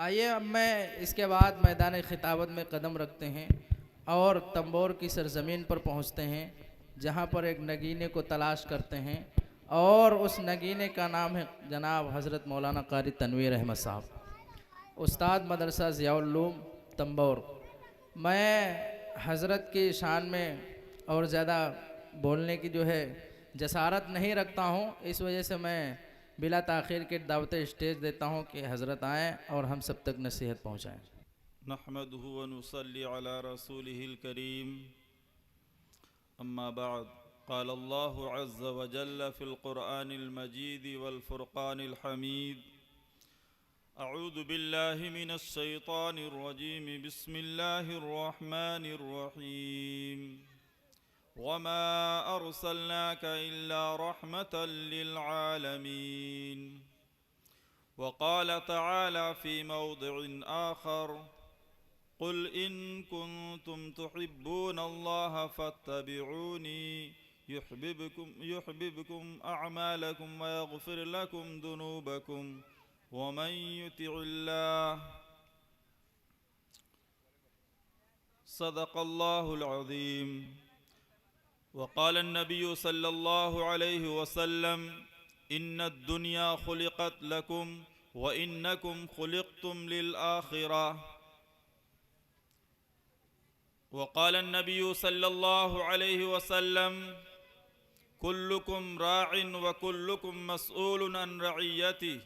आइए अब मैं इसके बाद मैदान खिताबत में कदम रखते हैं और तंबोर की सरजमीन पर पहुंचते हैं, जहां पर एक नगीने को तलाश करते हैं और उस नगीने का नाम है जनाब हज़रत मौलाना कारी तनवीर अहमद साहब, उस्ताद मदरसा ज़ियाउल-उलूम तंबोर। मैं हज़रत की शान में और ज़्यादा बोलने की जो है जसारत नहीं रखता हूँ, इस वजह से मैं बिला ताख़ीर के दावत स्टेज देता हूँ कि हज़रत आएँ और हम सब तक नसीहत पहुँचाएँ। नहमदुहु व नुसल्ली अला रसूलिहिल करीम, अम्मा बाद। क़ाल अल्लाहु अज़्ज़ व जल्ल फ़िल क़ुरआनिल मजीद वल फ़ुरक़ानिल हमीद। अऊज़ु बिल्लाहि मिनश शैतानिर रजीम, बिस्मिल्लाहिर रहमानिर रहीम। वमा अर्सलनाका इल्ला रहमतल लिल आलमीन। वक़ाल तआला फ़ी मौदिइन आख़र, क़ुल इन कुन्तुम तुहिब्बूनल्लाह फ़त्तबिऊनी युहबिबकुम अअमालकुम व यग़फ़िर लकुम ज़ुनूबकुम वमन युतिइल्लाह सदक़ल्लाहुल अज़ीम। वक़ाल अन्नबिय्यु सल्लल्लाहु अलैहि वसल्लम, इन्नद दुनिया खुलिक़त लकुम व इन्नकुम खुलिक़्तुम लिल आखिरा। वक़ाल अन्नबिय्यु सल्लल्लाहु अलैहि वसल्लम, कुल्लुकुम राइन व कुल्लुकुम मसऊलुन अन रइयतिही।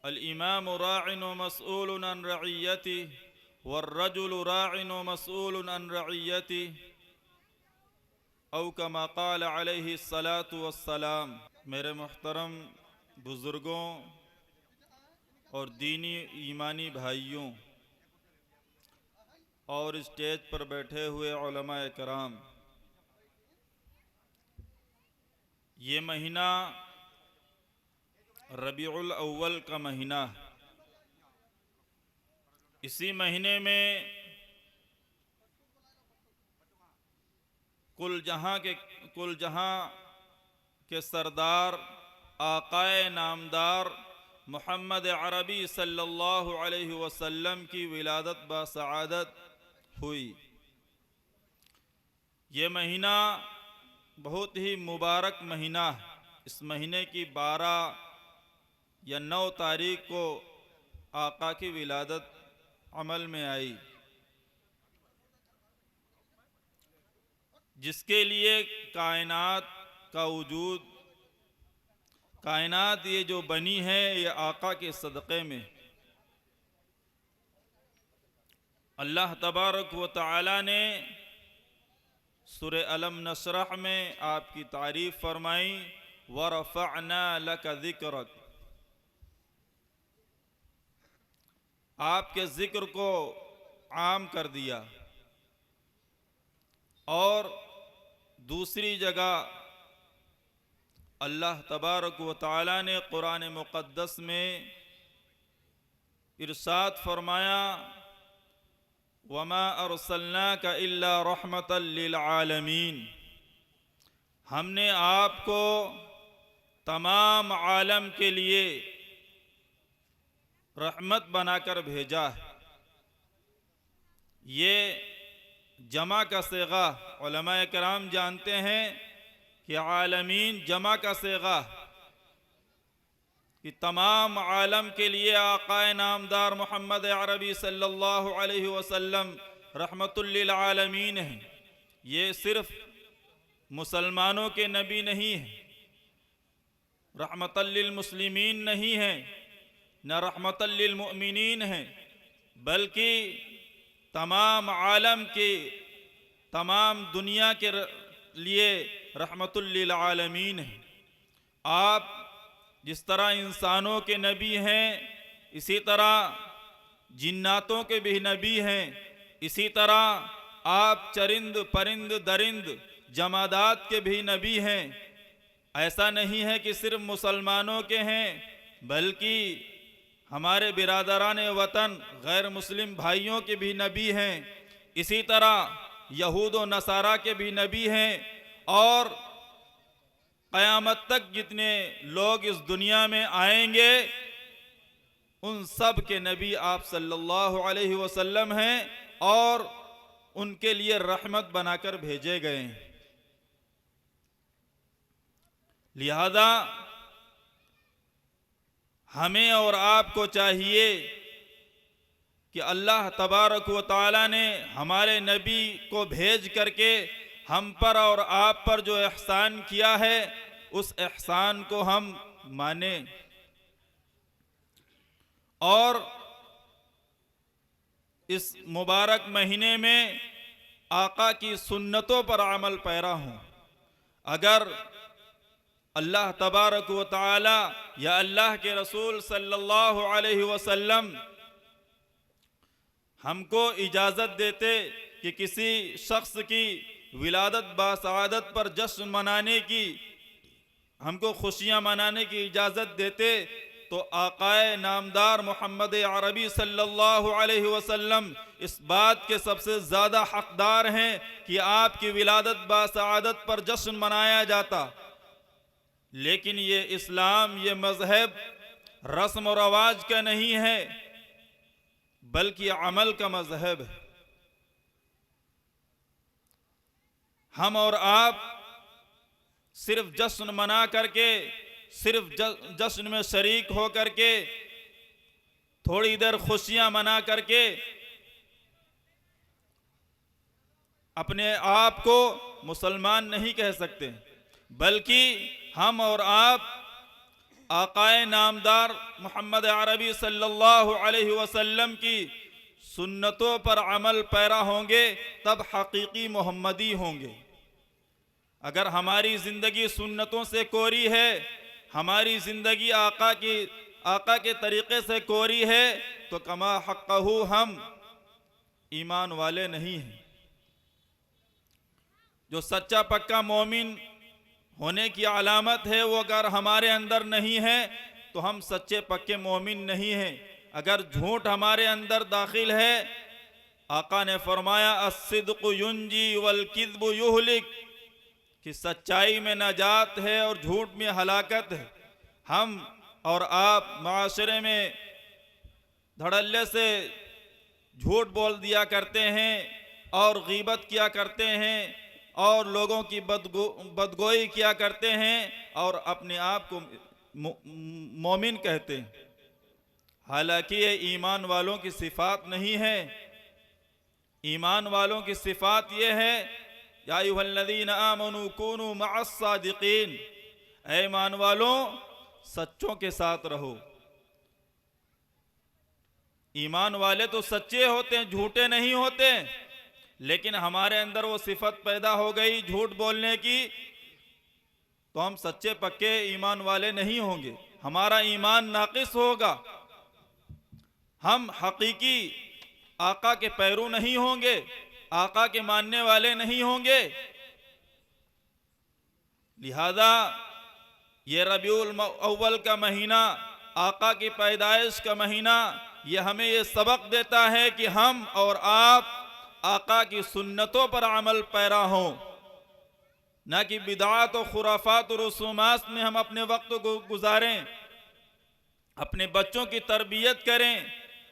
अल इमामु राइन व मसऊलुन अन रइयतिही वर्रजुलु राइन व मसऊलुन अन रइयतिही। औ कमा क़ाल अलैहि सलातु वस्सलाम। मेरे मुहतरम बुज़ुर्गों और दीनी ईमानी भाइयों और स्टेज पर बैठे हुए उलमाए कराम, ये महीना रबीउल अव्वल का महीना है। इसी महीने में कुल जहां के सरदार आकाए नामदार मोहम्मद अरबी सल्लल्लाहु अलैहि वसल्लम की विलादत बासआदत हुई। ये महीना बहुत ही मुबारक महीना है। इस महीने की 12 या 9 तारीख को आका की विलादत अमल में आई, जिसके लिए कायनात का वजूद, कायनात ये जो बनी है ये आका के सदक़े में। अल्लाह तबारक व तआला ने सूरह अलम नशरह में आपकी तारीफ़ फरमाई, वरफ़अना लका ज़िक्रक। आपके ज़िक्र को आम कर दिया। और दूसरी जगह अल्लाह तबारक व तआला ने कुरान मुक़द्दस में इरशाद फरमाया, वमा अर्सलनाका इल्ला रहमतल लिल आलमीन। हमने आपको तमाम आलम के लिए रहमत बनाकर भेजा है। ये जमा का सेगा, उलमाए कराम जानते हैं कि आलमीन जमा का सेगा कि तमाम आलम के लिए आकाए नामदार मोहम्मद अरबी सल्लल्लाहु अलैहि वसल्लम रहमतुल लिल आलमीन हैं। ये सिर्फ मुसलमानों के नबी नहीं हैं, रहमतल लिल मुस्लिमीन नहीं हैं, न रहमतल लिल मुमिनीन हैं, बल्कि तमाम आलम के, तमाम दुनिया के लिए रहमतुल लिल आलमीन हैं। आप जिस तरह इंसानों के नबी हैं, इसी तरह जिन्नातों के भी नबी हैं। इसी तरह आप चरिंद परिंद दरिंद जमादात के भी नबी हैं। ऐसा नहीं है कि सिर्फ मुसलमानों के हैं, बल्कि हमारे बिरादरान वतन गैर मुस्लिम भाइयों के भी नबी हैं। इसी तरह यहूद व नसारा के भी नबी हैं। और क़यामत तक जितने लोग इस दुनिया में आएंगे, उन सब के नबी आप सल्लल्लाहु अलैहि वसल्लम हैं और उनके लिए रहमत बनाकर भेजे गए हैं। लिहाजा हमें और आपको चाहिए कि अल्लाह तबारक व तआला ने हमारे नबी को भेज करके हम पर और आप पर जो एहसान किया है उस एहसान को हम माने और इस मुबारक महीने में आका की सुन्नतों पर अमल पैरा हों। अगर अल्लाह तबारक व तआला या अल्लाह के रसूल सल्लल्लाहु अलैहि वसल्लम हमको इजाज़त देते कि किसी शख्स की विलादत बासआदत पर जश्न मनाने की, हमको खुशियाँ मनाने की इजाज़त देते तो आकाए नामदार मोहम्मद अरबी सल्लल्लाहु अलैहि वसल्लम इस बात के सबसे ज़्यादा हकदार हैं कि आपकी विलादत बासआदत पर जश्न मनाया जाता। लेकिन ये इस्लाम, ये मज़हब रस्म और रवाज का नहीं है बल्कि अमल का मज़हब है। हम और आप सिर्फ जश्न मना करके, सिर्फ जश्न में शरीक हो करके, थोड़ी देर खुशियां मना करके अपने आप को मुसलमान नहीं कह सकते, बल्कि हम और आप आकाए नामदार मोहम्मद अरबी सल्लल्लाहु अलैहि वसल्लम की सुन्नतों पर अमल पैरा होंगे तब हकीकी मोहम्मदी होंगे। अगर हमारी ज़िंदगी सुन्नतों से कोरी है, हमारी ज़िंदगी आका के तरीक़े से कोरी है तो कमा हक़्क़हू हम ईमान वाले नहीं हैं। जो सच्चा पक्का मोमिन होने की अलामत है वो अगर हमारे अंदर नहीं है तो हम सच्चे पक्के मोमिन नहीं हैं। अगर झूठ हमारे अंदर दाखिल है, आका ने फरमाया अस्सिद्क़ु युंजी वल किज़्बु युहलिक, कि सच्चाई में नजात है और झूठ में हलाकत है। हम और आप माशरे में धड़ल्ले से झूठ बोल दिया करते हैं और गीबत किया करते हैं और लोगों की बदगोई किया करते हैं और अपने आप को मोमिन कहते हैं। हालांकि ये ईमान वालों की सिफात नहीं है। ईमान वालों की सिफात ये है या अय्युहल्लज़ीना आमनू कूनू मअस्सादिक़ीन, ऐ ईमान वालों सच्चों के साथ रहो। ईमान वाले तो सच्चे होते हैं, झूठे नहीं होते, लेकिन हमारे अंदर वो सिफत पैदा हो गई झूठ बोलने की तो हम सच्चे पक्के ईमान वाले नहीं होंगे, हमारा ईमान नाकिस होगा, हम हकीकी आका के पैरू नहीं होंगे, आका के मानने वाले नहीं होंगे। लिहाजा ये रबीउल अव्वल का महीना, आका की पैदाइश का महीना, ये हमें ये सबक देता है कि हम और आप आका की सुन्नतों पर अमल पैरा हों, ना कि बिदात और खुराफात और रसूमात में हम अपने वक्त को गुजारें। अपने बच्चों की तरबियत करें,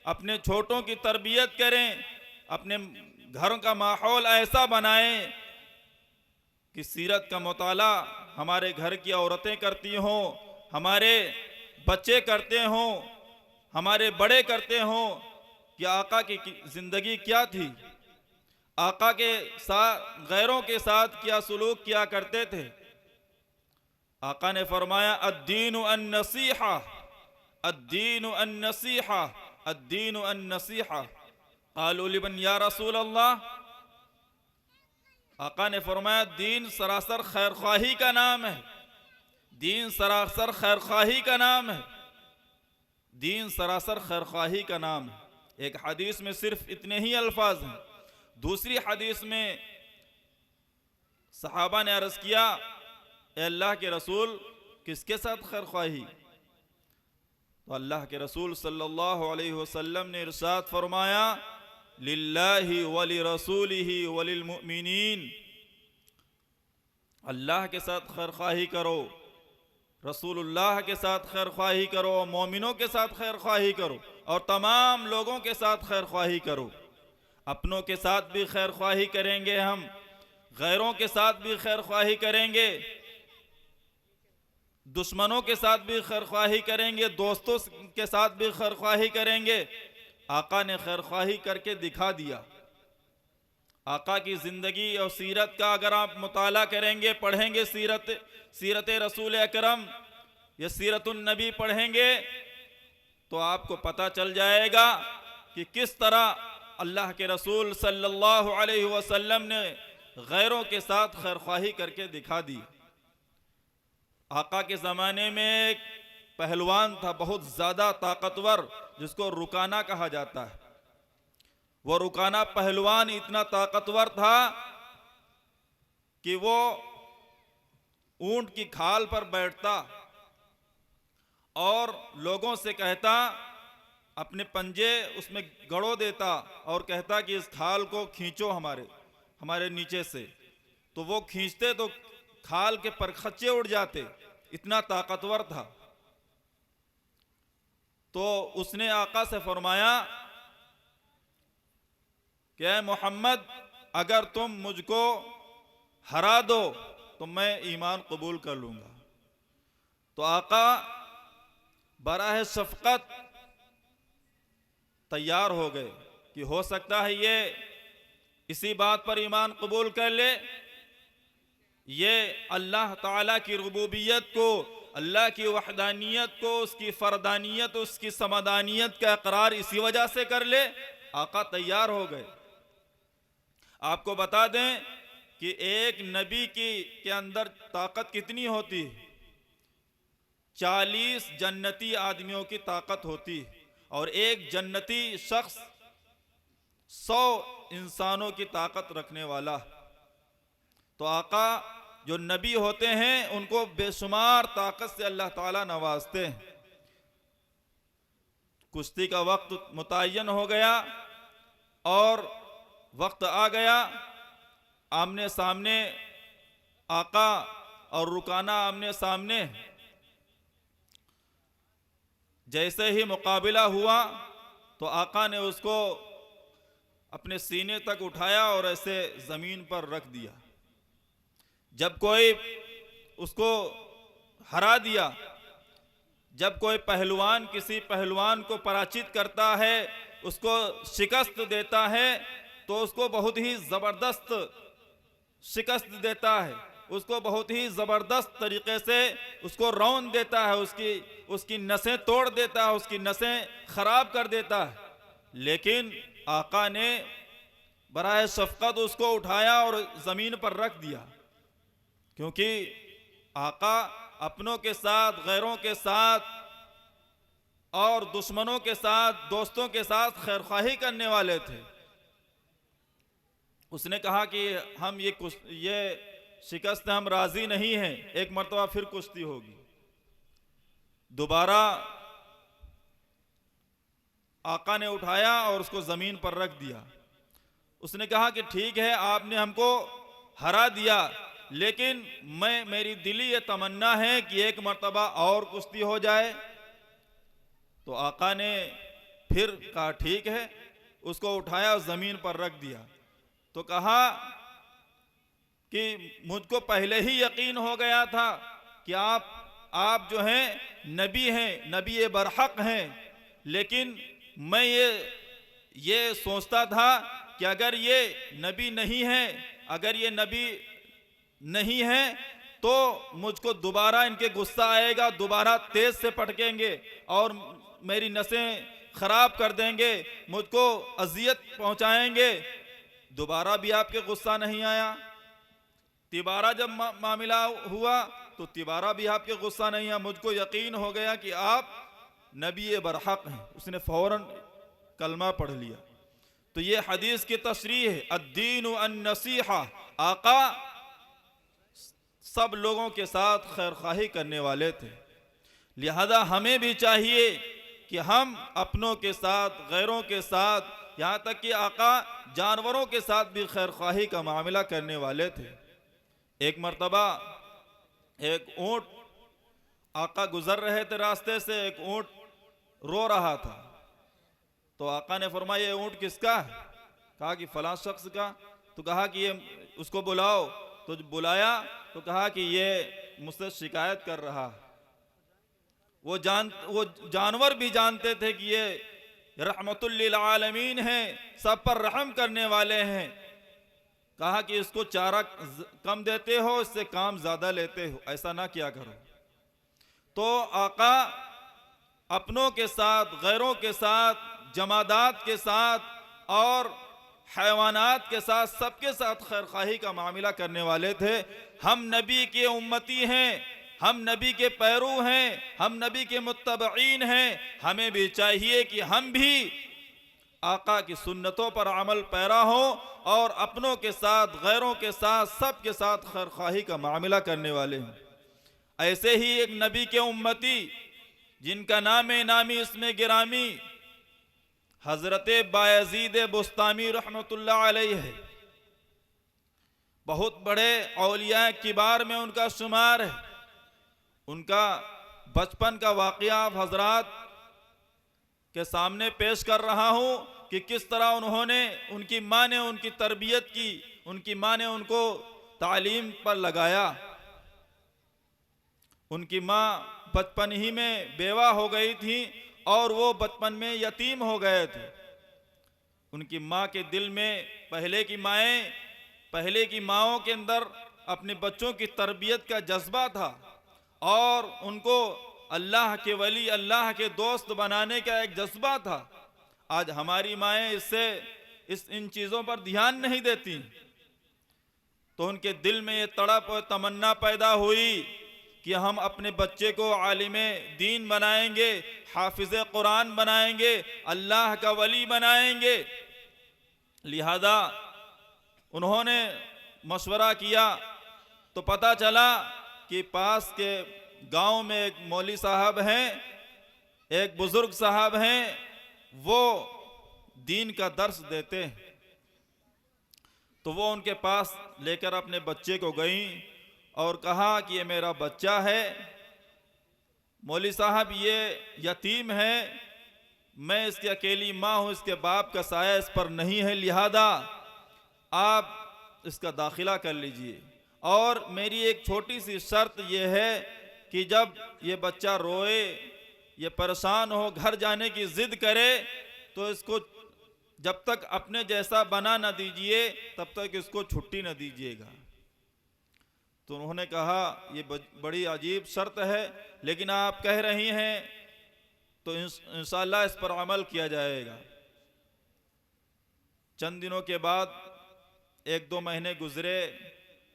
अपने छोटों की तरबियत करें, अपने घरों का माहौल ऐसा बनाएं कि सीरत का मुताला हमारे घर की औरतें करती हों, हमारे बच्चे करते हों, हमारे बड़े करते हों कि आका की ज़िंदगी क्या थी, आका के साथ गैरों के साथ क्या सलूक किया करते थे। आका ने फरमाया अद्दीनु अन-नसीहा, अद्दीनु अन-नसीहा, अद्दीनु अन-नसीहा। क़ालू लिमन या रसूल अल्लाह, आका ने फरमाया दीन सरासर खैरख्वाही का नाम है, दीन सरासर खैरख्वाही का नाम है, दीन सरासर खैरख्वाही का नाम है। एक हदीस में सिर्फ इतने ही अल्फाज हैं। दूसरी हदीस में सहाबा ने अर्ज़ किया ए अल्लाह के रसूल किसके साथ खैरख्वाही, तो अल्लाह के रसूल सल्लल्लाहु अलैहि वसल्लम ने इरशाद फरमाया लिल्लाहि वली रसूलिही वलिल मुमिनीन, अल्लाह के साथ खैरख्वाही करो, रसूलुल्लाह के साथ खैर ख्वाही करो, मोमिनों के साथ खैर ख्वाही करो और तमाम लोगों के साथ खैर ख्वाही करो। अपनों के साथ भी खैर ख्वाही करेंगे हम, गैरों के साथ भी खैर ख्वाही करेंगे, दुश्मनों के साथ भी खैर ख्वाही करेंगे, दोस्तों के साथ भी खैर ख्वाही करेंगे। आका ने खैर ख्वाही करके दिखा दिया। आका की ज़िंदगी और सीरत का अगर आप मुताला करेंगे, पढ़ेंगे, सीरत रसूल अकरम या सीरतुन नबी पढ़ेंगे तो आपको पता चल जाएगा कि किस तरह अल्लाह के रसूल सल्लल्लाहु अलैहि वसल्लम ने गैरों के साथ खैर ख्वाही करके दिखा दी। आका के ज़माने में एक पहलवान था बहुत ज़्यादा ताकतवर, जिसको रुकाना कहा जाता है। वो रुकाना पहलवान इतना ताकतवर था कि वो ऊंट की खाल पर बैठता और लोगों से कहता, अपने पंजे उसमें गड़ो देता और कहता कि इस खाल को खींचो हमारे नीचे से। तो वो खींचते तो खाल के परखच्चे उड़ जाते, इतना ताकतवर था। तो उसने आका से फरमाया कि ऐ मोहम्मद, अगर तुम मुझको हरा दो तो मैं ईमान कबूल कर लूंगा। तो आका बराह शफकत तैयार हो गए कि हो सकता है ये इसी बात पर ईमान कबूल कर ले, ये अल्लाह ताला की रुबूबियत को, अल्लाह की वहदानियत को, उसकी फरदानियत, उसकी समदानियत का इकरार इसी वजह से कर ले। आका तैयार हो गए। आपको बता दें कि एक नबी के अंदर ताकत कितनी होती है? 40 जन्नती आदमियों की ताकत होती है और एक जन्नती शख्स 100 इंसानों की ताकत रखने वाला। तो आका जो नबी होते हैं उनको बेशुमार ताकत से अल्लाह ताला नवाजते हैं। कुश्ती का वक्त मुतय्यन हो गया और वक्त आ गया। आमने सामने आका और रुकाना आमने सामने। जैसे ही मुकाबिला हुआ तो आका ने उसको अपने सीने तक उठाया और ऐसे जमीन पर रख दिया। जब कोई उसको हरा दिया, जब कोई पहलवान किसी पहलवान को पराजित करता है, उसको शिकस्त देता है, तो उसको बहुत ही ज़बरदस्त शिकस्त देता है, उसको बहुत ही ज़बरदस्त तरीके से उसको रौंद देता है, उसकी नसें तोड़ देता है, उसकी नसें ख़राब कर देता है। लेकिन आका ने बराह शफ़क़त उसको उठाया और ज़मीन पर रख दिया, क्योंकि आका अपनों के साथ, गैरों के साथ और दुश्मनों के साथ, दोस्तों के साथ खैरख्वाही करने वाले थे। उसने कहा कि हम ये शिकस्त हम राजी नहीं हैं, एक मरतबा फिर कुश्ती होगी। दोबारा आका ने उठाया और उसको ज़मीन पर रख दिया। उसने कहा कि ठीक है, आपने हमको हरा दिया, लेकिन मेरी दिली ये तमन्ना है कि एक मरतबा और कुश्ती हो जाए। तो आका ने फिर कहा ठीक है, उसको उठाया और ज़मीन पर रख दिया। तो कहा कि मुझको पहले ही यकीन हो गया था कि आप जो हैं नबी हैं, नबी बरहक हैं, लेकिन मैं ये सोचता था कि अगर ये नबी नहीं है, अगर ये नबी नहीं है तो मुझको दोबारा इनके गुस्सा आएगा, दोबारा तेज से पटकेंगे और मेरी नसें खराब कर देंगे, मुझको अजियत पहुंचाएंगे। दोबारा भी आपके गुस्सा नहीं आया। तिबारा जब मामला हुआ तो तिबारा भी आपके गुस्सा नहीं आया। मुझको यकीन हो गया कि आप नबी बरहक हैं। उसने फौरन कलमा पढ़ लिया। तो ये हदीस की तशरीह है, अद्दीनु अन-नसीहा। आका सब लोगों के साथ खैरख्वाही करने वाले थे, लिहाजा हमें भी चाहिए कि हम अपनों के साथ, गैरों के साथ, यहाँ तक कि आका जानवरों के साथ भी खैरख्वाही का मामला करने वाले थे। एक मर्तबा एक ऊँट आका गुजर रहे थे रास्ते से, एक ऊंट रो रहा था। तो आका ने फरमाया ये ऊंट किसका है? कहा कि फलां शख्स का। तो कहा कि ये उसको बुलाओ। तो बुलाया तो कहा कि ये मुझसे शिकायत कर रहा है। वो जानवर भी जानते थे कि ये रहमतुल लिल आलमीन है, सब पर रहम करने वाले हैं। कहा कि इसको चारा कम देते हो, इससे काम ज्यादा लेते हो, ऐसा ना किया करो। तो आका अपनों के साथ, गैरों के साथ, जमादात के साथ और हैवानात के साथ, सबके साथ खैरखाही का मामला करने वाले थे। हम नबी के उम्मती हैं, हम नबी के पैरू हैं, हम नबी के मुत्तबईन हैं। हमें भी चाहिए कि हम भी आका की सुन्नतों पर अमल पैरा हो और अपनों के साथ, गैरों के साथ, सबके साथ खैरखाही का मामला करने वाले हैं। ऐसे ही एक नबी के उम्मती जिनका नामी इसमें गिरामी हजरत बायजीद बुस्तामी रहमतुल्लाह अलैहि है। बहुत बड़े औलिया किबार में उनका शुमार है। उनका बचपन का वाक़या आप हजरात के सामने पेश कर रहा हूं कि किस तरह उनकी माँ ने उनकी तरबियत की, उनकी माँ ने उनको तालीम पर लगाया। उनकी माँ बचपन ही में बेवा हो गई थी और वो बचपन में यतीम हो गए थे। उनकी माँ के दिल में पहले की माँओं के अंदर अपने बच्चों की तरबियत का जज्बा था और उनको अल्लाह के वली, अल्लाह के दोस्त बनाने का एक जज्बा था। आज हमारी माएँ इन चीज़ों पर ध्यान नहीं देती। तो उनके दिल में ये तड़प और तमन्ना पैदा हुई कि हम अपने बच्चे को आलिमे दीन बनाएंगे, हाफिज़े कुरान बनाएंगे, अल्लाह का वली बनाएंगे। लिहाजा उन्होंने मशवरा किया तो पता चला कि पास के गांव में एक मौली साहब हैं, एक बुजुर्ग साहब हैं, वो दीन का दर्स देते हैं। तो वो उनके पास लेकर अपने बच्चे को गई और कहा कि ये मेरा बच्चा है, मौली साहब ये यतीम है, मैं इसकी अकेली माँ हूँ, इसके बाप का साया इस पर नहीं है, लिहाजा आप इसका दाखिला कर लीजिए। और मेरी एक छोटी सी शर्त यह है कि जब ये बच्चा रोए, ये परेशान हो, घर जाने की जिद करे, तो इसको जब तक अपने जैसा बना न दीजिए तब तक इसको छुट्टी न दीजिएगा। तो उन्होंने कहा ये बड़ी अजीब शर्त है, लेकिन आप कह रही हैं तो इंशाअल्लाह इस पर अमल किया जाएगा। चंद दिनों के बाद 1-2 महीने गुजरे,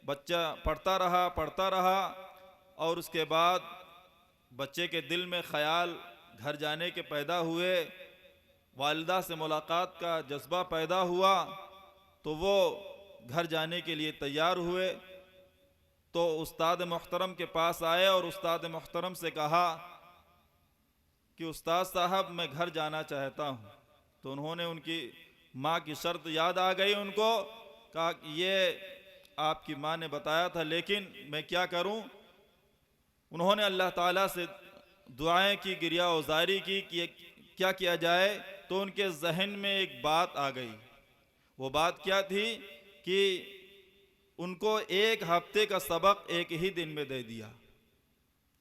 बच्चा पढ़ता रहा और उसके बाद बच्चे के दिल में ख्याल घर जाने के पैदा हुए, वालिदा से मुलाकात का जज्बा पैदा हुआ। तो वो घर जाने के लिए तैयार हुए। तो उस्ताद मुहतरम के पास आए और उस्ताद मुहतरम से कहा कि उस्ताद साहब मैं घर जाना चाहता हूँ। तो उन्होंने उनकी माँ की शर्त याद आ गई उनको। कहा कि ये आपकी माँ ने बताया था, लेकिन मैं क्या करूँ। उन्होंने अल्लाह ताला से दुआएं की, गिरिया उजारी की कि क्या किया जाए। तो उनके जहन में एक बात आ गई। वो बात क्या थी कि उनको 1 हफ्ते का सबक एक ही दिन में दे दिया।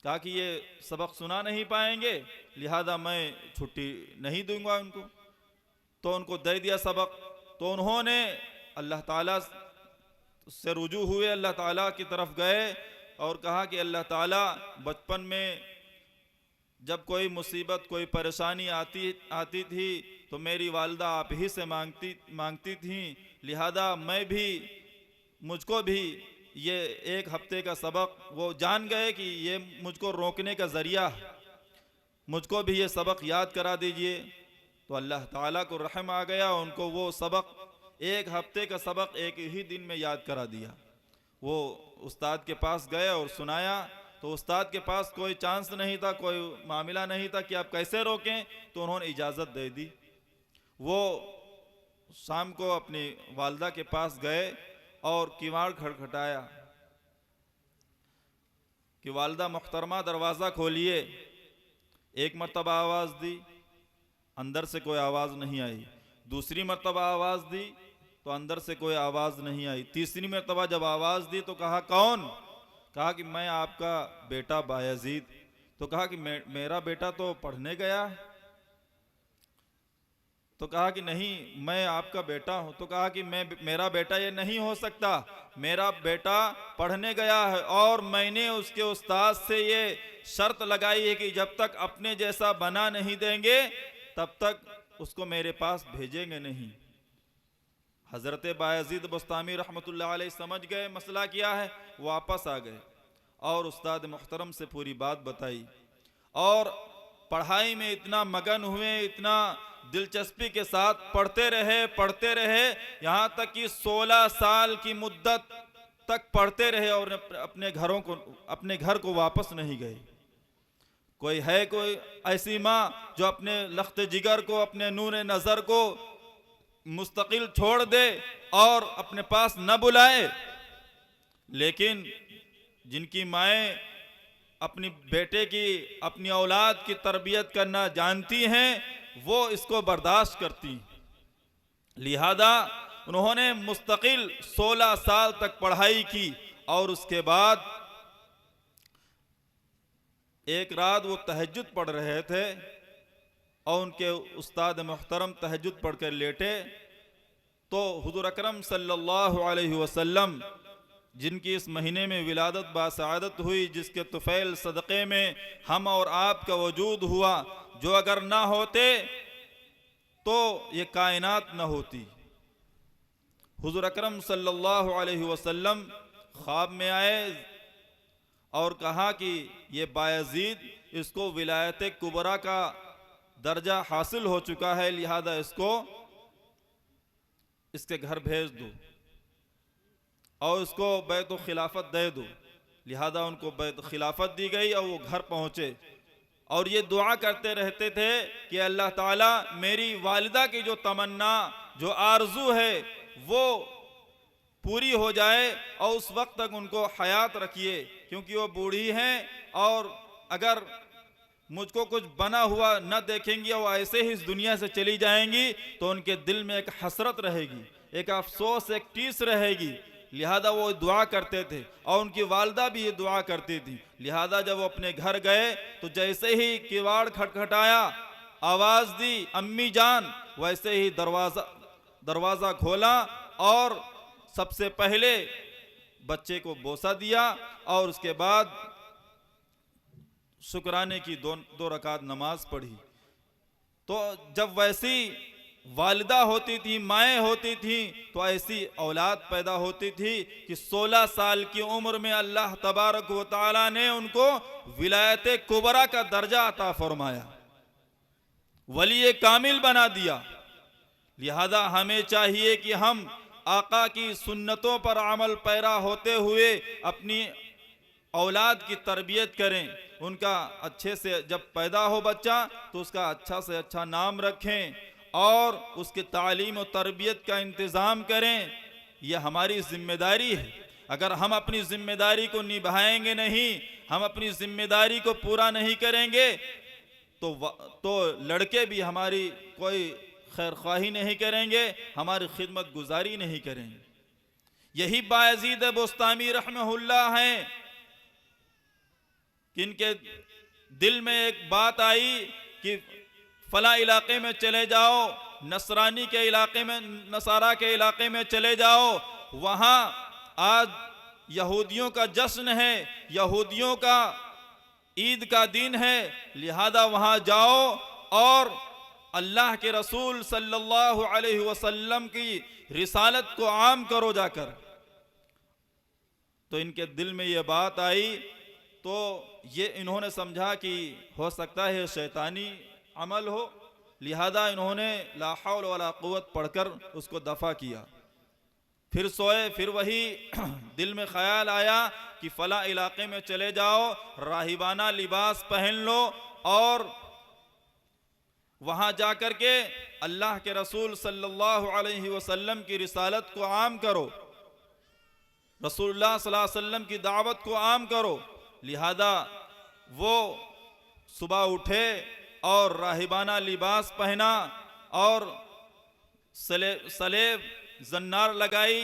कहा कि ये सबक सुना नहीं पाएंगे, लिहाजा मैं छुट्टी नहीं दूंगा उनको। तो उनको दे दिया सबक। तो उन्होंने अल्लाह ताला से रुजू हुए, अल्लाह ताला की तरफ गए और कहा कि अल्लाह ताला, बचपन में जब कोई मुसीबत, कोई परेशानी आती थी तो मेरी वालिदा आप ही से मांगती थी, लिहाजा मुझको भी ये 1 हफ्ते का सबक, वो जान गए कि ये मुझको रोकने का ज़रिया है, मुझको भी ये सबक याद करा दीजिए। तो अल्लाह ताला को रहम आ गया, उनको वो सबक 1 हफ्ते का सबक एक ही दिन में याद करा दिया। वो उस्ताद के पास गए और सुनाया। तो उस्ताद के पास कोई चांस नहीं था, कोई मामला नहीं था कि आप कैसे रोकें। तो उन्होंने इजाज़त दे दी। वो शाम को अपनी वालिदा के पास गए और किवाड़ खटखटाया। कि वालिदा मुहतरमा दरवाज़ा खोलिए। एक मर्तबा आवाज़ दी, अंदर से कोई आवाज़ नहीं आई। दूसरी मर्तबा आवाज़ दी तो अंदर से कोई आवाज़ नहीं आई। तीसरी मर्तबा जब आवाज़ दी तो कहा कौन? कहा कि मैं आपका बेटा बायजीद। तो कहा कि मेरा बेटा तो पढ़ने गया है। तो कहा कि नहीं, मैं आपका बेटा हूं। तो कहा कि मेरा बेटा ये नहीं हो सकता, मेरा बेटा पढ़ने गया है और मैंने उसके उस्ताद से ये शर्त लगाई है कि जब तक अपने जैसा बना नहीं देंगे तब तक उसको मेरे पास भेजेंगे नहीं। हज़रत बायजीद बुस्तामी रहमतुल्लाह अलैह समझ गए मसला क्या है, वापस आ गए और उस्ताद मुहतरम से पूरी बात बताई और पढ़ाई में इतना मगन हुए, इतना दिलचस्पी के साथ पढ़ते रहे यहाँ तक कि 16 साल की मुद्दत तक पढ़ते रहे और अपने घर को वापस नहीं गए। कोई ऐसी माँ जो अपने लख्त जिगर को, अपने नूर नज़र को मुस्तकिल छोड़ दे और अपने पास न बुलाए, लेकिन जिनकी माएँ अपनी बेटे की, अपनी औलाद की तरबियत करना जानती हैं, वो इसको बर्दाश्त करती। लिहाजा उन्होंने मुस्तकिल 16 साल तक पढ़ाई की और उसके बाद एक रात वो तहज्जुद पढ़ रहे थे और उनके उस्ताद मुहतरम तहज्जुद पढ़ कर लेटे तो हुज़ूर अकरम सल्लल्लाहु अलैहि वसल्लम, जिनकी इस महीने में विलादत बासआदत हुई, जिसके तुफैल सदक़े में हम और आपका वजूद हुआ, जो अगर ना होते तो ये कायनात न होती। हुज़ूर अकरम सल्लल्लाहु अलैहि वसल्लम ख्वाब में आए और कहा कि ये बायजीद, इसको विलायत कुबरा का दर्जा हासिल हो चुका है, लिहाजा इसके घर भेज दो और उसको बैत खिलाफत दे दो। लिहाजा उनको बैत खिलाफत दी गई और वो घर पहुँचे और ये दुआ करते रहते थे कि अल्लाह ताला मेरी वालिदा की जो तमन्ना, जो आरजू है वो पूरी हो जाए और उस वक्त तक उनको हयात रखिए, क्योंकि वो बूढ़ी हैं और अगर मुझको कुछ बना हुआ न देखेंगी और ऐसे ही इस दुनिया से चली जाएंगी तो उनके दिल में एक हसरत रहेगी, एक अफसोस, एक टीस रहेगी। लिहाजा वो दुआ करते थे और उनकी वालिदा भी ये दुआ करती थी। लिहाजा जब वो अपने घर गए तो जैसे ही किवाड़ खटखटाया, आवाज़ दी अम्मी जान, वैसे ही दरवाज़ा खोला और सबसे पहले बच्चे को बोसा दिया और उसके बाद शुक्राने की दो रकात नमाज पढ़ी। तो जब वैसी वालिदा होती थी, माएँ होती थी, तो ऐसी औलाद पैदा होती थी कि 16 साल की उम्र में अल्लाह तबारक व तआला ने उनको विलायत कुबरा का दर्जा अता फरमाया, वली कामिल बना दिया। लिहाजा हमें चाहिए कि हम आका की सुन्नतों पर अमल पैरा होते हुए अपनी औलाद की तरबियत करें। उनका अच्छे से जब पैदा हो बच्चा तो उसका अच्छा से अच्छा नाम रखें और उसकी तालीम और तरबियत का इंतज़ाम करें। यह हमारी जिम्मेदारी है। अगर हम अपनी जिम्मेदारी को निभाएंगे नहीं, हम अपनी जिम्मेदारी को पूरा नहीं करेंगे तो लड़के भी हमारी कोई खैर ख्वाही नहीं करेंगे, हमारी खिदमत गुजारी नहीं करेंगे। यही बायजीद बुस्तामी रहमहुल्लाह हैं कि इनके दिल में एक बात आई कि फला इलाके में चले जाओ, नसरानी के इलाके में, नसारा के इलाके में चले जाओ, वहाँ आज यहूदियों का जश्न है, यहूदियों का ईद का दिन है। लिहाजा वहाँ जाओ और अल्लाह के रसूल सल्लल्लाहु अलैहि वसल्लम की रिसालत को आम करो जाकर। तो इनके दिल में ये बात आई तो ये इन्होंने समझा कि हो सकता है शैतानी अमल हो, लिहाजा इन्होंने ला हौल वला कुव्वत पढ़कर उसको दफ़ा किया। फिर सोए, फिर वही दिल में ख्याल आया कि फला इलाके में चले जाओ, राहिबाना लिबास पहन लो और वहाँ जा कर के अल्लाह के रसूल सल्लल्लाहु अलैहि वसल्लम की रिसालत को आम करो, रसूलुल्लाह सल्लल्लाहु अलैहि वसल्लम की दावत को आम करो। लिहाजा वो सुबह उठे और राहिबाना लिबास पहना और सलेब जन्नार लगाई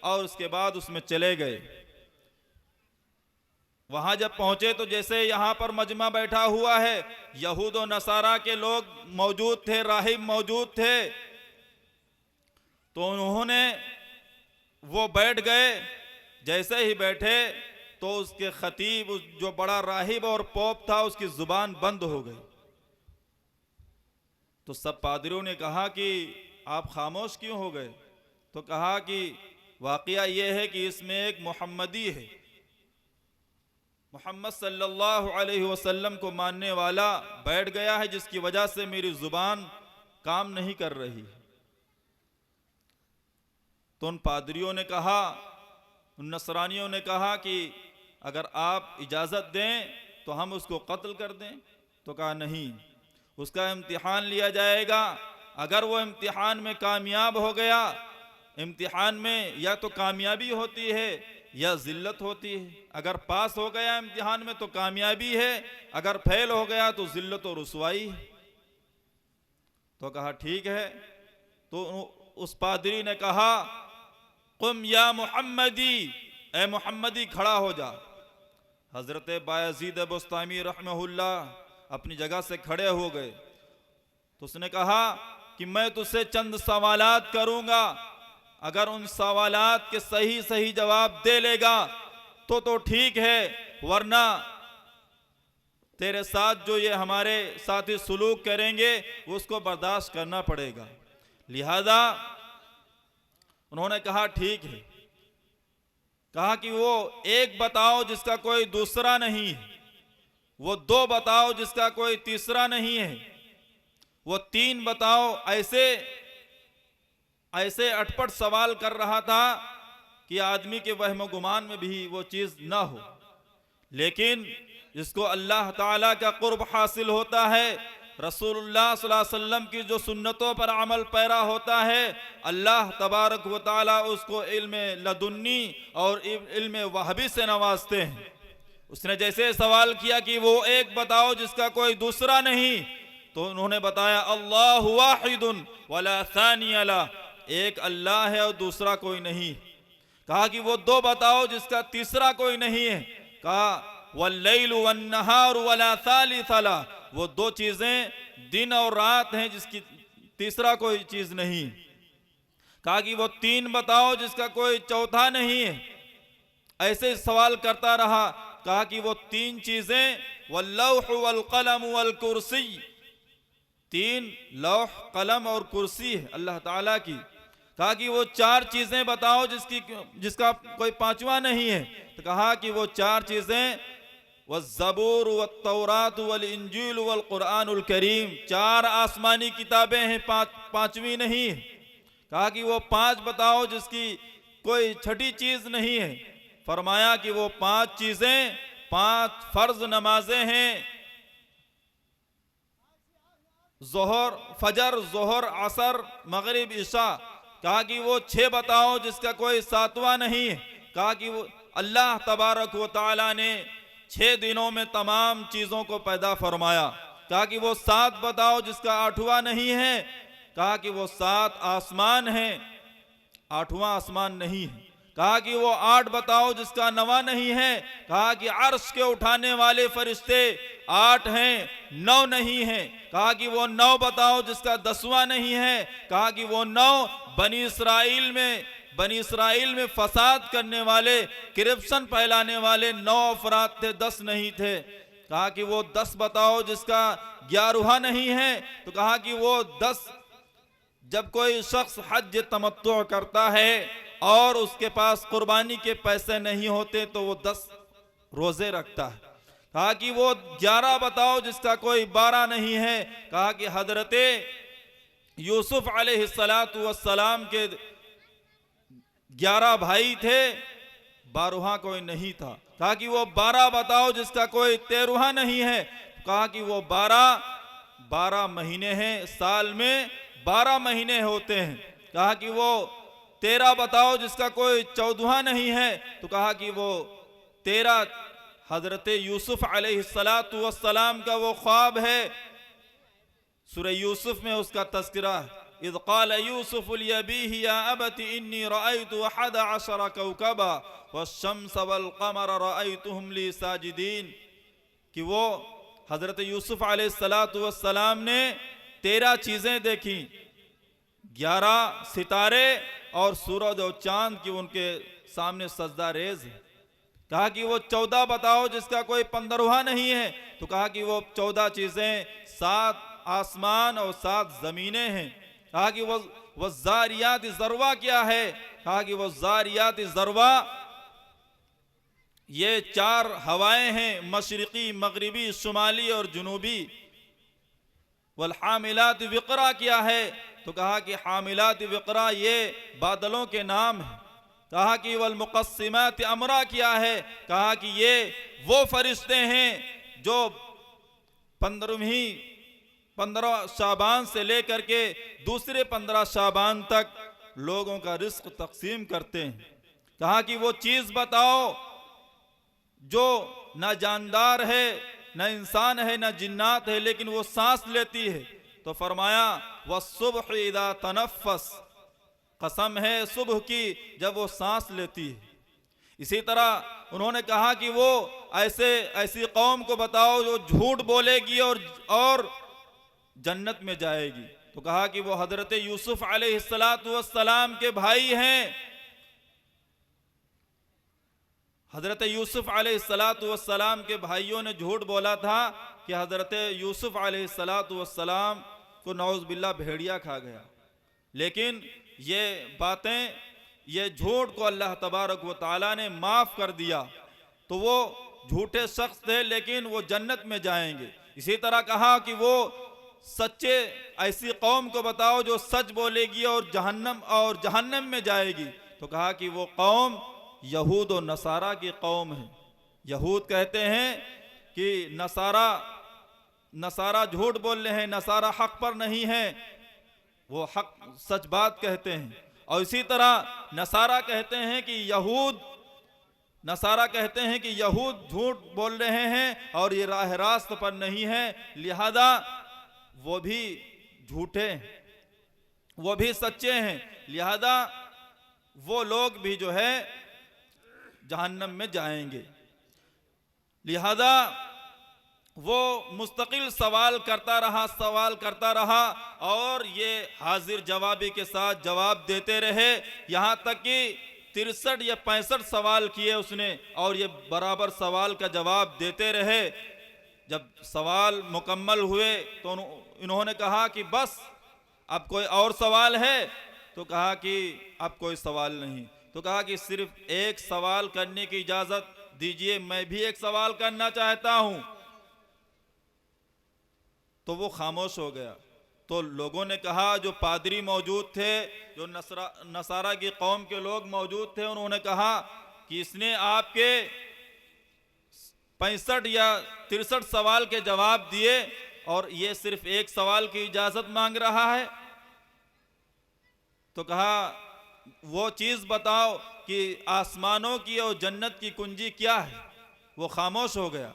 और उसके बाद उसमें चले गए। वहां जब पहुंचे तो जैसे यहां पर मजमा बैठा हुआ है, यहूद और नसारा के लोग मौजूद थे, राहिब मौजूद थे, तो उन्होंने वो बैठ गए। जैसे ही बैठे तो उसके खतीब, जो बड़ा राहिब और पोप था, उसकी जुबान बंद हो गई। तो सब पादरियों ने कहा कि आप खामोश क्यों हो गए? तो कहा कि वाकया यह है कि इसमें एक मोहम्मदी है, मोहम्मद सल्लल्लाहु अलैहि वसल्लम को मानने वाला बैठ गया है, जिसकी वजह से मेरी जुबान काम नहीं कर रही। तो उन पादरियों ने कहा, उन नसरानियों ने कहा कि अगर आप इजाज़त दें तो हम उसको कत्ल कर दें। तो कहा नहीं, उसका इम्तिहान लिया जाएगा। अगर वो इम्तिहान में कामयाब हो गया, इम्तिहान में या तो कामयाबी होती है या जिल्लत होती है। अगर पास हो गया इम्तिहान में तो कामयाबी है, अगर फेल हो गया तो जिल्लत और रुसवाई है। तो कहा ठीक है। तो उस पादरी ने कहा, कुम या मुहम्मदी, ए मुहम्मदी खड़ा हो जा। हजरत बायजीद बुस्तामी रहमहुल्लाह अपनी जगह से खड़े हो गए। तो उसने कहा कि मैं तुझसे चंद सवालात करूंगा, अगर उन सवालात के सही सही जवाब दे लेगा तो ठीक है, वरना तेरे साथ जो ये हमारे साथी सुलूक करेंगे उसको बर्दाश्त करना पड़ेगा। लिहाजा उन्होंने कहा ठीक है। कहा कि वो एक बताओ जिसका कोई दूसरा नहीं है, वो दो बताओ जिसका कोई तीसरा नहीं है, वो तीन बताओ। ऐसे अटपट सवाल कर रहा था कि आदमी के वहम गुमान में भी वो चीज ना हो। लेकिन जिसको अल्लाह ताला का कुर्ब हासिल होता है, रसूलुल्लाह सल्लल्लाहु अलैहि वसल्लम की जो सुन्नतों पर अमल पैरा होता है, अल्लाह तबारक व ताला उसको इल्म लदुन्नी और इल्म वहबी से नवाजते हैं। उसने जैसे सवाल किया कि वो एक बताओ जिसका कोई दूसरा नहीं, तो उन्होंने बताया अल्लाहु वाहिदुन वला सानिय ला, एक अल्लाह है और दूसरा कोई नहीं। कहा कि वो दो बताओ जिसका तीसरा कोई नहीं है। कहा वल्लैलु वन्नहार वला सालिस ला, वो दो चीजें दिन और रात हैं जिसकी तीसरा कोई चीज नहीं। कहा कि वो तीन बताओ जिसका कोई चौथा नहीं है। ऐसे सवाल करता रहा। कहा कि वो तीन चीजें, वल्लौह वल कलम वल कुर्सी, तीन लौह, कलम और कुर्सी है अल्लाह ताला की। कहा कि वो चार चीजें बताओ जिसका कोई पांचवा नहीं है। तो कहा कि वो चार चीजें, वज़्ज़बूर वत्तौरात वल इंजील वल कुरानुल करीम, चार आसमानी किताबें हैं, पांचवी नहीं है। कहा कि वो पांच बताओ जिसकी कोई छठी चीज नहीं है। फरमाया कि वो पांच चीजें, पांच फर्ज नमाजें हैं, जोहर, फजर, जोहर, असर, मगरिब, इशा। कहा कि वो छह बताओ जिसका कोई सातवां नहीं है। कहा कि वो अल्लाह तबारक व तआला ने 6 दिनों में तमाम चीजों को पैदा फरमाया। कहा कि वो 7 बताओ जिसका 8वां नहीं है। कहा कि वो 7 आसमान है, 8वां आसमान नहीं है। कहा कि वो 8 बताओ जिसका 9वां नहीं है। कहा कि अर्श के उठाने वाले फरिश्ते 8 हैं, 9 नहीं है। कहा कि वो 9 बताओ जिसका 10वां नहीं है। कहा कि वो 9 बनी इसराइल में फसाद करने वाले, करप्शन फैलाने वाले 9 अफराद थे, 10 नहीं थे। कहा कि वो 10 बताओ जिसका 11वां नहीं है। तो कहा कि वो 10, जब कोई शख्स हज तमत्तु करता है और उसके पास कुर्बानी के पैसे नहीं होते तो वो 10 रोजे रखता है। कहा कि वो 11 बताओ जिसका कोई 12 नहीं है। कहा कि हजरते यूसुफ अलैहिस्सलातु वस्सलाम के 11 भाई थे, 12वां कोई नहीं था। कहा कि वो 12 बताओ जिसका कोई 13वां नहीं है। कहा कि वो 12 महीने हैं, साल में 12 महीने होते हैं। कहा कि वो 13 बताओ जिसका कोई 14वां नहीं है। तो कहा कि वो 13 हजरत यूसुफ अलैहिस्सलातु वस्सलाम का वो ख्वाब है। सूरह यूसुफ में उसका तज़किरा है। इज़ क़ाल यूसुफ लिअबीहि या अबति इन्नी रअयतु अहद अशरा कौकबा वश्शम्स वल क़मर रअयतुहुम ली साजिदीन, कि वो हजरत यूसुफ अलैहिस्सलातु वस्सलाम ने 13 चीज़ें देखी, 11 सितारे और सूरज और चांद की उनके सामने सजदा रेज है। कहा कि वो 14 बताओ जिसका कोई 15वां नहीं है। तो कहा कि वो 14 चीजें 7 आसमान और 7 जमीनें हैं। कहा कि वो ज़ारियात ज़रवा क्या है? कहा कि वो ज़ारियात ज़रवा ये 4 हवाएं हैं, मशरिकी, मगरिबी, शुमाली और जुनूबी। वल हामिलात विक़रा क्या है? तो कहा कि हामिलात विक़रा ये बादलों के नाम है। कहा कि वल मुक़स्सिमात अमरा क्या है? कहा कि ये वो फरिश्ते हैं जो 15 शाबान से लेकर के दूसरे 15 शाबान तक लोगों का रिस्क तकसीम करते हैं। कहा कि वो चीज़ बताओ जो न जानदार है, न इंसान है, न जिन्नात है, लेकिन वो सांस लेती है। तो फरमाया वस्सुब्ह इज़ा तनफ़्फ़स, कसम है सुबह की जब वो सांस लेती है। इसी तरह उन्होंने कहा कि वो ऐसी कौम को बताओ जो झूठ बोलेगी और जन्नत में जाएगी। तो कहा कि वो हजरत यूसुफ अलैहिस्सलातु वस्सलाम के भाई हैं। हजरत यूसुफ अलैहिस्सलातु वस्सलाम के भाइयों ने झूठ बोला था कि हजरत यूसुफ अलैहिस्सलातु वस्सलाम को नौज़ बिल्लाह भेड़िया खा गया। लेकिन ये बातें, ये झूठ को अल्लाह तबारक व तआला ने माफ़ कर दिया। तो वो झूठे शख्स थे लेकिन वो जन्नत में जाएंगे। इसी तरह कहा कि वो सच्चे ऐसी कौम को बताओ जो सच बोलेगी और जहन्नम में जाएगी। तो कहा कि वो कौम यहूद और नसारा की कौम है। यहूद कहते हैं कि नसारा झूठ बोल रहे हैं, नसारा हक पर नहीं है, वो हक सच बात कहते हैं। और इसी तरह नसारा कहते हैं कि यहूद झूठ बोल रहे हैं और ये राह रास्त पर नहीं है, लिहाजा वो भी झूठे हैं, वो भी सच्चे हैं, लिहाजा वो लोग भी जो है जहन्नम में जाएंगे। लिहाजा वो मुस्तकिल सवाल करता रहा और ये हाजिर जवाबी के साथ जवाब देते रहे। यहाँ तक कि 63 या 65 सवाल किए उसने और ये बराबर सवाल का जवाब देते रहे। जब सवाल मुकम्मल हुए तो इन्होंने कहा कि बस अब कोई और सवाल है? तो कहा कि अब कोई सवाल नहीं। तो कहा कि सिर्फ एक सवाल करने की इजाज़त दीजिए, मैं भी एक सवाल करना चाहता हूँ। तो वो खामोश हो गया। तो लोगों ने कहा, जो पादरी मौजूद थे, जो नसारा की कौम के लोग मौजूद थे, उन्होंने कहा कि इसने आपके 65 या 63 सवाल के जवाब दिए और ये सिर्फ एक सवाल की इजाज़त मांग रहा है। तो कहा वो चीज़ बताओ कि आसमानों की और जन्नत की कुंजी क्या है। वो खामोश हो गया।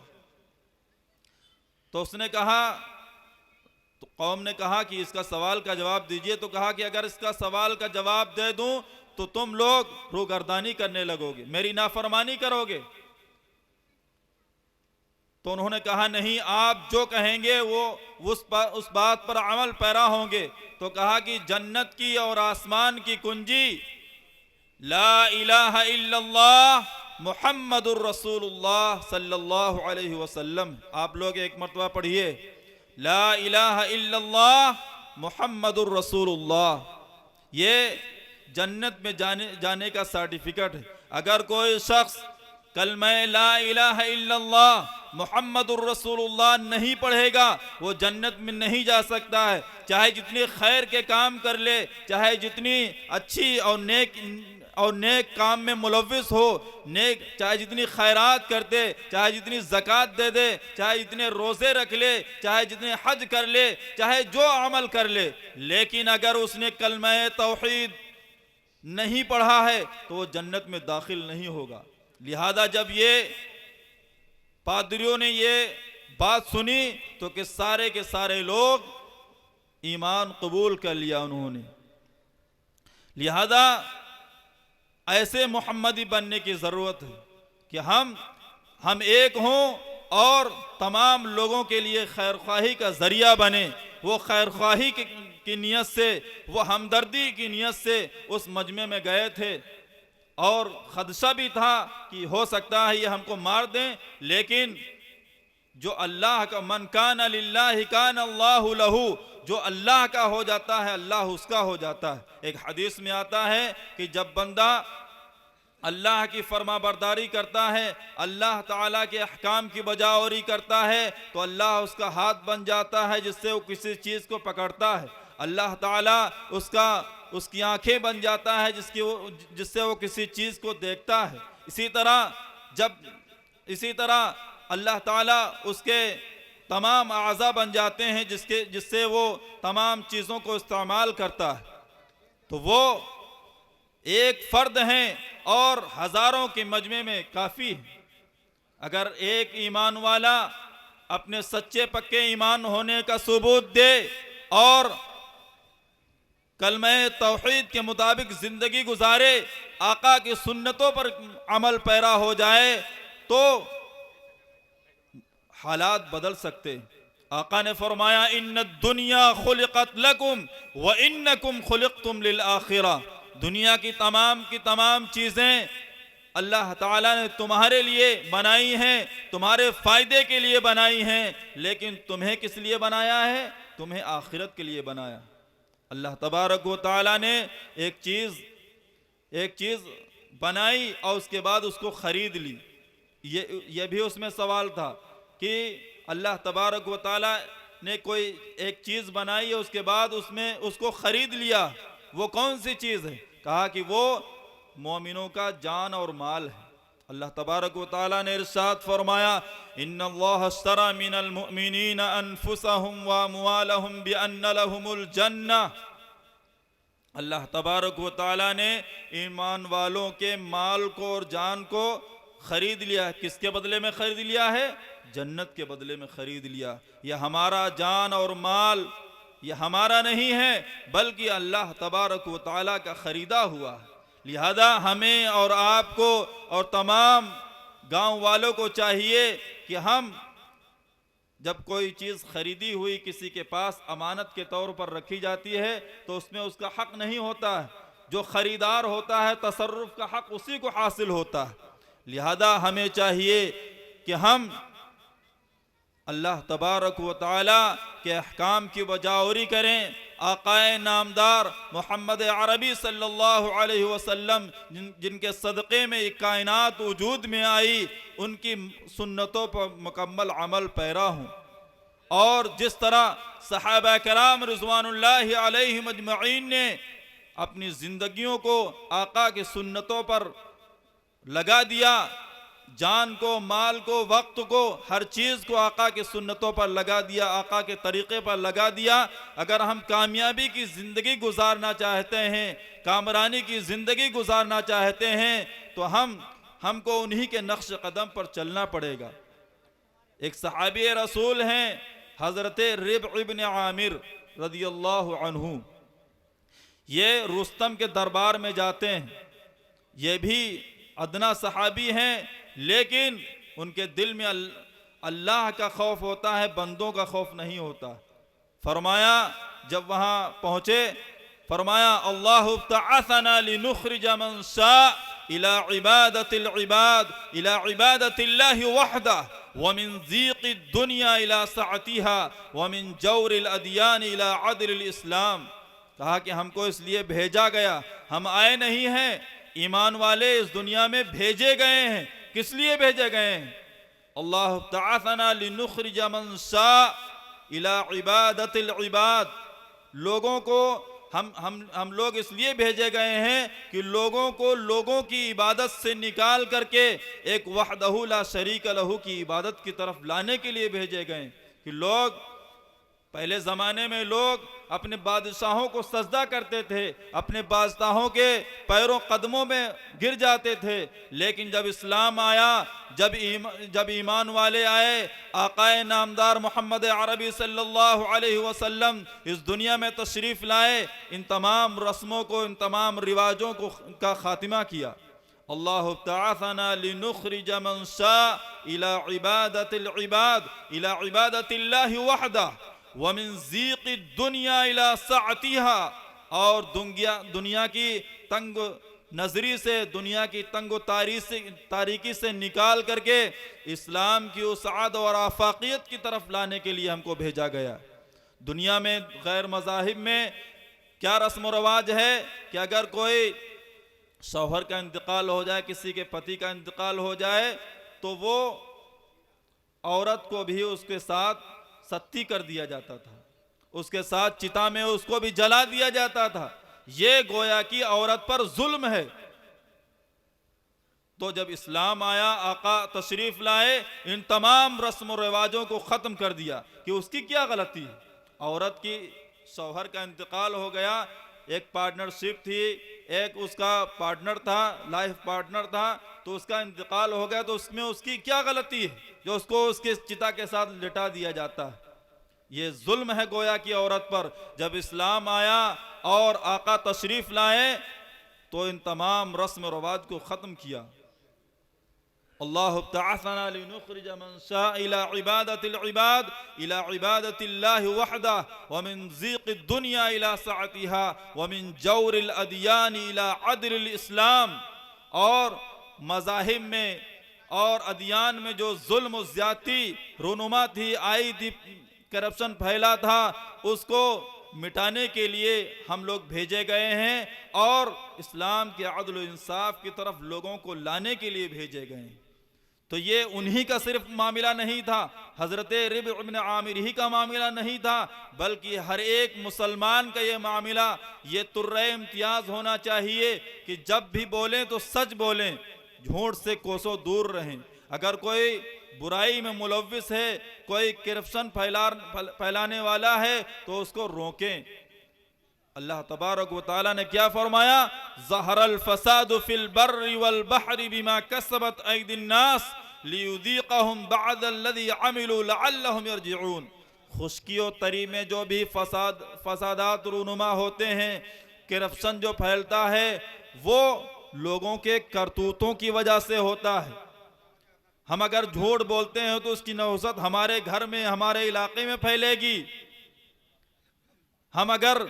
तो उसने कहा, तो कौम ने कहा कि इसका सवाल का जवाब दीजिए। तो कहा कि अगर इसका सवाल का जवाब दे दूं तो तुम लोग रूगर्दानी करने लगोगे, मेरी नाफरमानी करोगे। तो उन्होंने कहा नहीं, आप जो कहेंगे वो उस बात पर अमल पैरा होंगे। तो कहा कि जन्नत की और आसमान की कुंजी ला इलाहा इल्लल्लाह मुहम्मदुर रसूलुल्लाह सल्लल्लाहु अलैहि वसल्लम। आप लोग एक मर्तबा पढ़िए, ला इलाहा इल्लल्लाह मुहम्मदुर रसूलुल्लाह। ये जन्नत में जाने का सर्टिफिकेट है। अगर कोई शख्स कलमा ला इलाहा इल्लल्लाह मुहम्मदुर रसूलुल्लाह नहीं पढ़ेगा वो जन्नत में नहीं जा सकता है। चाहे जितने खैर के काम कर ले, चाहे जितनी अच्छी और नेक काम में मुलव्विस हो, चाहे जितनी खैरात कर दे, चाहे जितनी ज़कात दे दे, चाहे जितने रोज़े रख ले, चाहे जितने हज कर ले, चाहे जो अमल कर ले, लेकिन अगर उसने कलमा तौहीद नहीं पढ़ा है तो वो जन्नत में दाखिल नहीं होगा। लिहाजा जब ये पादरियों ने ये बात सुनी तो कि सारे के सारे लोग ईमान कबूल कर लिया उन्होंने। लिहाजा ऐसे मोहम्मदी बनने की ज़रूरत है कि हम एक हों और तमाम लोगों के लिए खैरख्वाही का ज़रिया बने। वो खैरख्वाही की नीयत से, वो हमदर्दी की नीयत से उस मजमे में गए थे और खदशा भी था कि हो सकता है ये हमको मार दें, लेकिन जो अल्लाह का, मन कान लिल्लाहि कान अल्लाहु लहू, जो अल्लाह का हो जाता है अल्लाह उसका हो जाता है। एक हदीस में आता है कि जब बंदा अल्लाह की फरमा बरदारी करता है, अल्लाह ताला के अहकाम की बजावरी करता है, तो अल्लाह उसका हाथ बन जाता है जिससे वो किसी चीज़ को पकड़ता है। अल्लाह ताला उसकी आंखें बन जाता है जिससे वो किसी चीज़ को देखता है। इसी तरह अल्लाह ताला उसके तमाम आज़ा बन जाते हैं जिससे वो तमाम चीज़ों को इस्तेमाल करता है। तो वो एक फ़र्द हैं और हज़ारों के मजमे में काफ़ी है। अगर एक ईमान वाला अपने सच्चे पक्के ईमान होने का सबूत दे और कलमे तौहीद के मुताबिक ज़िंदगी गुजारे, आका की सुन्नतों पर अमल पैरा हो जाए, तो हालात बदल सकते। आका ने फरमाया इन्न दुनिया खुलिकत लकुम व इन्नकुम खुलिकतुम लिल आखिरा। दुनिया की तमाम चीज़ें अल्लाह ताला ने तुम्हारे लिए बनाई हैं, तुम्हारे फ़ायदे के लिए बनाई हैं, लेकिन तुम्हें किस लिए बनाया है? तुम्हें आखिरत के लिए बनाया। अल्लाह तबारक व ताला ने एक चीज़ बनाई और उसके बाद उसको ख़रीद ली। ये भी उसमें सवाल था कि अल्लाह तबारक व ताला ने कोई एक चीज़ बनाई और उसके बाद उसको ख़रीद लिया। वो कौन सी चीज़ है? कहा कि वो मोमिनों का जान और माल है। अल्लाह तबारक व ताला ने इरशाद फरमाया इन्नल्लाह अश्तरा मिनल मुअमिनीना अनफुसहुम व अमवालहुम बिअन्न लहुमुल जन्नह। अल्लाह तबारक व ताला ने ईमान वालों के माल को और जान को खरीद लिया। किसके बदले में खरीद लिया है? जन्नत के बदले में खरीद लिया। यह हमारा जान और माल यह हमारा नहीं है, बल्कि अल्लाह तबारक व ताला का खरीदा हुआ है। लिहाजा हमें और आपको और तमाम गांव वालों को चाहिए कि हम जब कोई चीज़ खरीदी हुई किसी के पास अमानत के तौर पर रखी जाती है तो उसमें उसका हक नहीं होता है। जो खरीदार होता है तसर्रुफ का हक उसी को हासिल होता है। लिहाजा हमें चाहिए कि हम अल्लाह तबारक व ताला के अहकाम की बजावरी करें। आकाए नामदार मोहम्मद अरबी सल्लल्लाहु अलैहि वसल्लम जिनके सदक़े में कायनात वजूद में आई, उनकी सुन्नतों पर मुकम्मल अमल पैरा हूँ। और जिस तरह सहाबा कराम रिज़वानुल्लाहि अलैहिम अजमईन ने अपनी ज़िंदगियों को आका की सुन्नतों पर लगा दिया, जान को, माल को, वक्त को, हर चीज़ को आका की सुन्नतों पर लगा दिया, आका के तरीक़े पर लगा दिया। अगर हम कामयाबी की ज़िंदगी गुजारना चाहते हैं, कामरानी की ज़िंदगी गुजारना चाहते हैं, तो हमको उन्हीं के नक्श कदम पर चलना पड़ेगा। एक सहाबी रसूल हैं हज़रत रिब इब्न आमिर रदियल्लाहु अन्हु। ये रुस्तम के दरबार में जाते हैं। ये भी अदना सहाबी हैं, लेकिन उनके दिल में अल्लाह का खौफ होता है, बंदों का खौफ नहीं होता। फरमाया जब वहाँ पहुँचे, फरमाया अल्लाहु तअसना लिनुखरिज मन शा इला इबादतिल इबाद इला इबादतिल्लाहि वहदह व मिन ज़ीक़ि दुनिया इला सअतिहा व मिन जौरिल अदियान इला अदलिल इस्लाम। कहा कि हमको इसलिए भेजा गया, हम आए नहीं हैं, ईमान वाले इस दुनिया में भेजे गए हैं। किस लिए भेजे गए हैं? अल्लाह तआसना लिनुखरिज मन शा इला इबादतिल इबाद। लोगों को हम लोग इसलिए भेजे गए हैं कि लोगों को लोगों की इबादत से निकाल करके एक वहदहु ला शरीक लहू की इबादत की तरफ लाने के लिए भेजे गए कि लोग पहले ज़माने में लोग अपने बादशाहों को सजदा करते थे, अपने बादशाहों के पैरों कदमों में गिर जाते थे। लेकिन जब इस्लाम आया, जब ईमान वाले आए, आकाए नामदार मोहम्मद अरबी सल्लल्लाहु अलैहि वसल्लम इस दुनिया में तशरीफ़ लाए, इन तमाम रस्मों को, इन तमाम रिवाजों को का खात्मा किया। अल्लाहु तआसना लिनुखरिज मन शा इला इबादतिल इबाद इला इबादतिल्लाहि वहदह व मिन ज़ीक़ि दुनिया इला सअतिहा। और दुनिया की तंग नजरी से, दुनिया की तंगो तारीकी से निकाल करके इस्लाम की उसाअत और आफाकियत की तरफ लाने के लिए हमको भेजा गया। दुनिया में गैर मज़ाहिब में क्या रस्म व रवाज है कि अगर कोई शौहर का इंतकाल हो जाए, किसी के पति का इंतकाल हो जाए, तो वो औरत को भी उसके साथ सत्ती कर दिया जाता था, उसके साथ चिता में उसको भी जला दिया जाता था। ये गोया कि औरत पर जुल्म है। तो जब इस्लाम आया, आका तशरीफ लाए, इन तमाम रस्म और रिवाजों को ख़त्म कर दिया कि उसकी क्या गलती है। औरत की शौहर का इंतकाल हो गया, एक पार्टनरशिप थी, एक उसका पार्टनर था, लाइफ पार्टनर था, तो उसका इंतकाल हो गया, तो उसमें उसकी क्या गलती है जो उसको उसके चिता के साथ लिटा दिया जाता है। ये जुल्म है गोया की औरत पर। जब इस्लाम आया और आका तशरीफ लाए तो इन तमाम रस्म रवाज को ख़त्म किया। अल्लाहु तआसना लिनुखरिज मन शा इला इबादतिल इबाद इला इबादतिल्लाहि वहदह व मिन ज़ीक़ि दुनिया इला सअतिहा व मिन जौरिल अदियान इला अदलिल इस्लाम। और मज़ाहिब में और अदियान में जो जुल्म ज़्यादती रूनुमा थी, आई थी, करप्शन फैला था, उसको मिटाने के लिए हम लोग भेजे गए हैं और इस्लाम के अदल इंसाफ की तरफ लोगों को लाने के लिए भेजे गए हैं। तो ये उन्हीं का सिर्फ मामला नहीं था, हज़रत रिब इब्न आमिर ही का मामला नहीं था, बल्कि हर एक मुसलमान का ये मामला, ये तुर्रे इम्तियाज़ होना चाहिए कि जब भी बोलें तो सच बोलें, झूठ से कोसों दूर रहें। अगर कोई बुराई में मुलव्विस है, कोई करप्शन फैलाने वाला है, तो उसको रोकें। अल्लाह तबारक व तआला ने क्या फरमाया, ज़हरल फसादु फिल बर्रि वल बहरि बिमा कसबत ऐदिन नास लियुज़ीक़हुम बअदल्लज़ी अमिलू लअल्लहुम यरजिऊन। खुश्की और तरी में जो भी फसादात रूनुमा होते हैं, करप्शन जो फैलता है, वो लोगों के करतूतों की वजह से होता है। हम अगर झूठ बोलते हैं तो उसकी नौसत हमारे घर में, हमारे इलाके में फैलेगी। हम अगर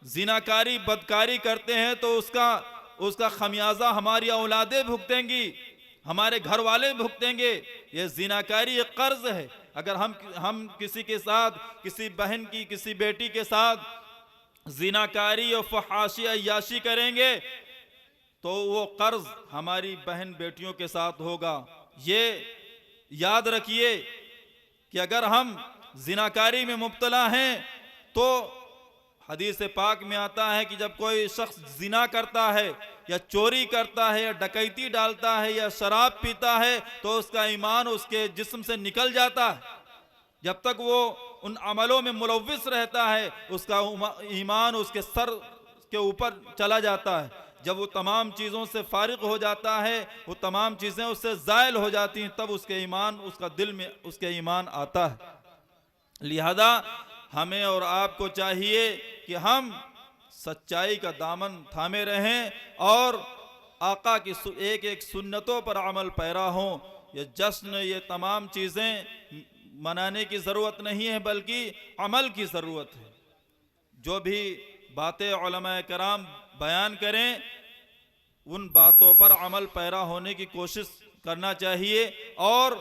जिनाकारी, बदकारी करते हैं तो उसका खमियाजा हमारी औलादें भुगतेंगी, हमारे घर वाले भुगतेंगे। ये जिनाकारी एक कर्ज है। अगर हम किसी के साथ, किसी बहन की, किसी बेटी के साथ जिनाकारी और फहाशी अय्याशी करेंगे तो वो कर्ज हमारी बहन बेटियों के साथ होगा। ये याद रखिए कि अगर हम जिनाकारी में मुब्तला हैं तो हदीस पाक में आता है कि जब कोई शख्स जिना करता है या चोरी करता है या डकैती डालता है या शराब पीता है तो उसका ईमान उसके जिस्म से निकल जाता है। जब तक वो उन अमलों में मुलव्विस रहता है उसका ईमान उसके सर के ऊपर चला जाता है। जब वो तमाम चीज़ों से फारिग हो जाता है, वो तमाम चीज़ें उससे ज़ायल हो जाती हैं, तब उसके ईमान, उसका दिल में उसके ईमान आता है। लिहाजा हमें और आपको चाहिए कि हम सच्चाई का दामन थामे रहें और आका की एक एक सुन्नतों पर अमल पैरा हों। ये जश्न, ये तमाम चीज़ें मनाने की ज़रूरत नहीं है, बल्कि अमल की ज़रूरत है। जो भी बातें उलमाए कराम बयान करें, उन बातों पर अमल पैरा होने की कोशिश करना चाहिए। और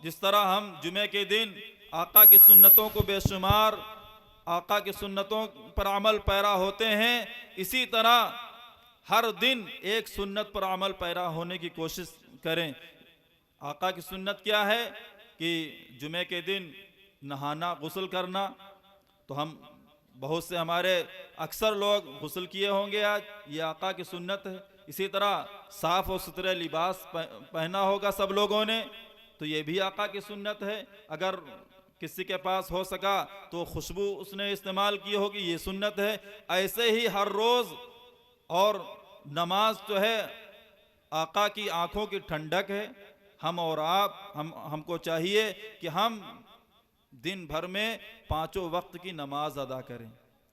जिस तरह हम जुमे के दिन आका की सुन्नतों को बेशुमार, आका की सुन्नतों पर अमल पैरा होते हैं, इसी तरह हर दिन एक सुन्नत पर अमल पैरा होने की कोशिश करें। आका की सुन्नत क्या है कि जुमे के दिन नहाना, गुस्ल करना। तो हम बहुत से हमारे अक्सर लोग गुस्ल किए होंगे आज, ये आका की सुन्नत है। इसी तरह साफ़ और सुथरे लिबास पहना होगा सब लोगों ने, तो ये भी आका की सुन्नत है। अगर किसी के पास हो सका तो खुशबू उसने इस्तेमाल की होगी, ये सुन्नत है। ऐसे ही हर रोज़ और नमाज जो है आका की आंखों की ठंडक है। हम और आप हमको चाहिए कि हम दिन भर में 5 वक्त की नमाज अदा करें,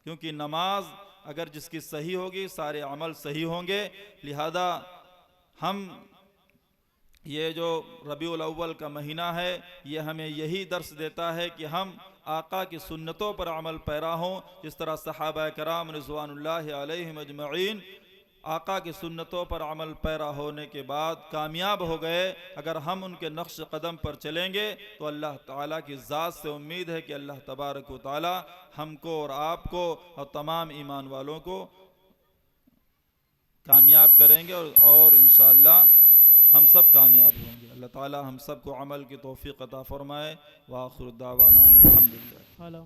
क्योंकि नमाज अगर जिसकी सही होगी सारे अमल सही होंगे। लिहाजा हम ये जो रबीउल अव्वल का महीना है ये हमें यही दर्स देता है कि हम आका की सुन्नतों पर अमल पैरा हों। जिस तरह सहाबा कराम रिज़वानुल्लाहि अलैहिम अजमईन आका की सुन्नतों पर अमल पैरा होने के बाद कामयाब हो गए, अगर हम उनके नक्श कदम पर चलेंगे तो अल्लाह ताला की ज़ात से उम्मीद है कि अल्लाह तबारक व ताला हमको और आपको और तमाम ईमान वालों को कामयाब करेंगे और इंशाअल्लाह हम सब कामयाब होंगे। अल्लाह ताला हम सब को अमल की तौफीक अता फरमाए। व आखिर दावाना अनिल हम्दुलिल्लाह। हेलो।